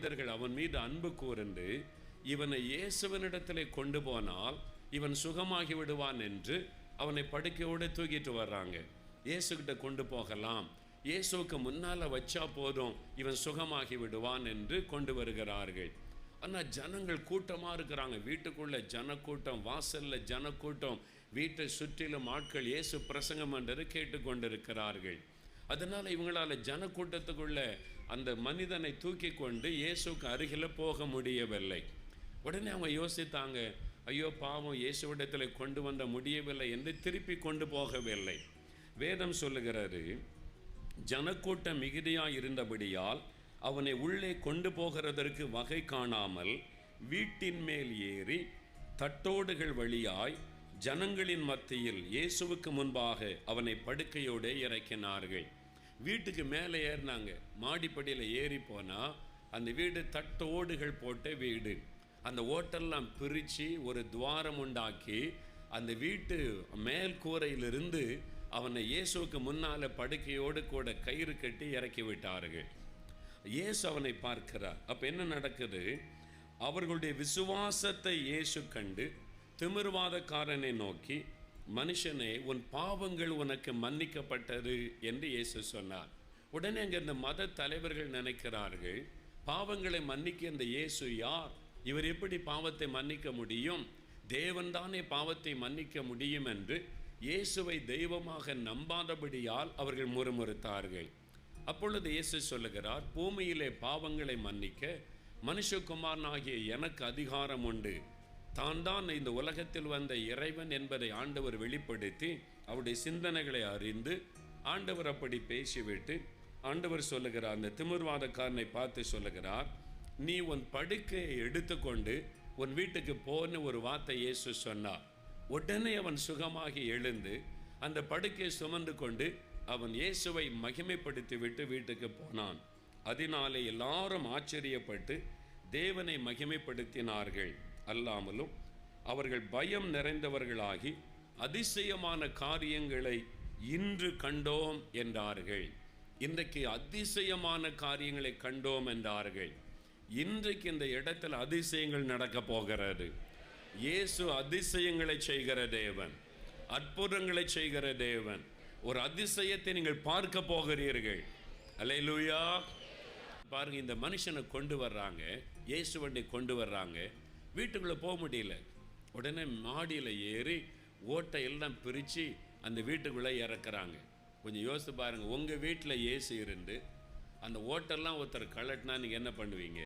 மனிதர்கள் அவன் மீது அன்பு கூர்ந்து இவனை இயேசுவனிடத்திலே கொண்டு போனால் இவன் சுகமாகி விடுவான் என்று அவனை படுக்கையோடு தூக்கிட்டு வர்றாங்க. இயேசுகிட்ட கொண்டு போகலாம், இயேசுக்கு முன்னால் வச்சா போதும் இவன் சுகமாகி விடுவான் என்று கொண்டு வருகிறார்கள். ஆனால் ஜனங்கள் கூட்டமாக இருக்கிறாங்க. வீட்டுக்குள்ளே ஜனக்கூட்டம், வாசலில் ஜனக்கூட்டம், வீட்டை சுற்றிலும் ஆட்கள் இயேசு பிரசங்கம் என்றது கேட்டுக்கொண்டிருக்கிறார்கள். அதனால் இவங்களால் ஜனக்கூட்டத்துக்குள்ள அந்த மனிதனை தூக்கி கொண்டு இயேசுக்கு அருகில் போக முடியவில்லை. உடனே அவங்க யோசித்தாங்க, ஐயோ பாவம், இயேசுவிடத்தில் கொண்டு வந்த முடியவில்லை என்று திருப்பி கொண்டு போகவில்லை. வேதம் சொல்லுகிறது, ஜனக்கூட்டம் மிகுதியாக இருந்தபடியால் அவனை உள்ளே கொண்டு போகிறதற்கு வகை காணாமல் வீட்டின் மேல் ஏறி தட்டோடுகள் வழியாய் ஜனங்களின் மத்தியில் இயேசுவுக்கு முன்பாக அவனை படுக்கையோடு இறக்கினார்கள். வீட்டுக்கு மேலே ஏறினாங்க. மாடிப்படியில் ஏறி போனால் அந்த வீடு தட்டோடுகள் போட்ட வீடு. அந்த ஓட்டெல்லாம் பிரித்து ஒரு துவாரம் உண்டாக்கி அந்த வீட்டு மேல் கூரையிலிருந்து அவனை இயேசுவுக்கு முன்னால் படுக்கையோடு கூட கயிறு கட்டி இறக்கி விட்டார்கள். இயேசு அவனை பார்க்கிறார். அப்போ என்ன நடக்குது? அவர்களுடைய விசுவாசத்தை இயேசு கண்டு திமிர்வாதக்காரனை நோக்கி, மனுஷனே, உன் பாவங்கள் உனக்கு மன்னிக்கப்பட்டது என்று இயேசு சொன்னார். உடனே அங்கே இந்த மத தலைவர்கள் நினைக்கிறார்கள், பாவங்களை மன்னிக்க இந்த இயேசு யார்? இவர் எப்படி பாவத்தை மன்னிக்க முடியும்? தேவன்தானே பாவத்தை மன்னிக்க முடியும் என்று இயேசுவை தெய்வமாக நம்பாதபடியால் அவர்கள் முறுமுறுத்தார்கள். அப்பொழுது இயேசு சொல்லுகிறார், பூமியிலே பாவங்களை மன்னிக்க மனுஷகுமாரனாகிய எனக்கு அதிகாரம் உண்டு. தான் இந்த உலகத்தில் வந்த இறைவன் என்பதை ஆண்டவர் வெளிப்படுத்தி அவருடைய சிந்தனைகளை அறிந்து ஆண்டவர் அப்படி பேசிவிட்டு ஆண்டவர் சொல்லுகிறார், அந்த திமிர்வாதக்காரனை பார்த்து சொல்லுகிறார், நீ உன் படுக்கையை எடுத்துக்கொண்டு உன் வீட்டுக்கு போன்னு ஒரு வார்த்தை இயேசு சொன்னார். உடனே அவன் சுகமாகி எழுந்து அந்த படுக்கையை சுமந்து கொண்டு அவன் இயேசுவை மகிமைப்படுத்தி விட்டு வீட்டுக்கு போனான். அதனாலே எல்லாரும் ஆச்சரியப்பட்டு தேவனை மகிமைப்படுத்தினார்கள். அல்லாமலும் அவர்கள் பயம் நிறைந்தவர்களாகி அதிசயமான காரியங்களை இன்று கண்டோம் என்றார்கள். இன்றைக்கு அதிசயமான காரியங்களை கண்டோம் என்றார்கள். இன்றைக்கு இந்த இடத்துல அதிசயங்கள் நடக்க போகிறது. இயேசு அதிசயங்களை செய்கிற தேவன், அற்புதங்களை செய்கிற தேவன். ஒரு அதிசயத்தை நீங்கள் பார்க்க போகிறீர்கள். அல்லேலூயா. பாருங்க, இந்த மனுஷனை கொண்டு வர்றாங்க, இயேசுவனை கொண்டு வர்றாங்க. வீட்டுக்குள்ளே போக முடியல. உடனே மாடியில் ஏறி ஓட்டை எல்லாம் பிரித்து அந்த வீட்டுக்குள்ளே இறக்குறாங்க. கொஞ்சம் யோசித்து பாருங்கள், உங்கள் வீட்டில் இயேசு இருந்து அந்த ஓட்டெல்லாம் ஒருத்தர் கலட்டினா நீங்கள் என்ன பண்ணுவீங்க?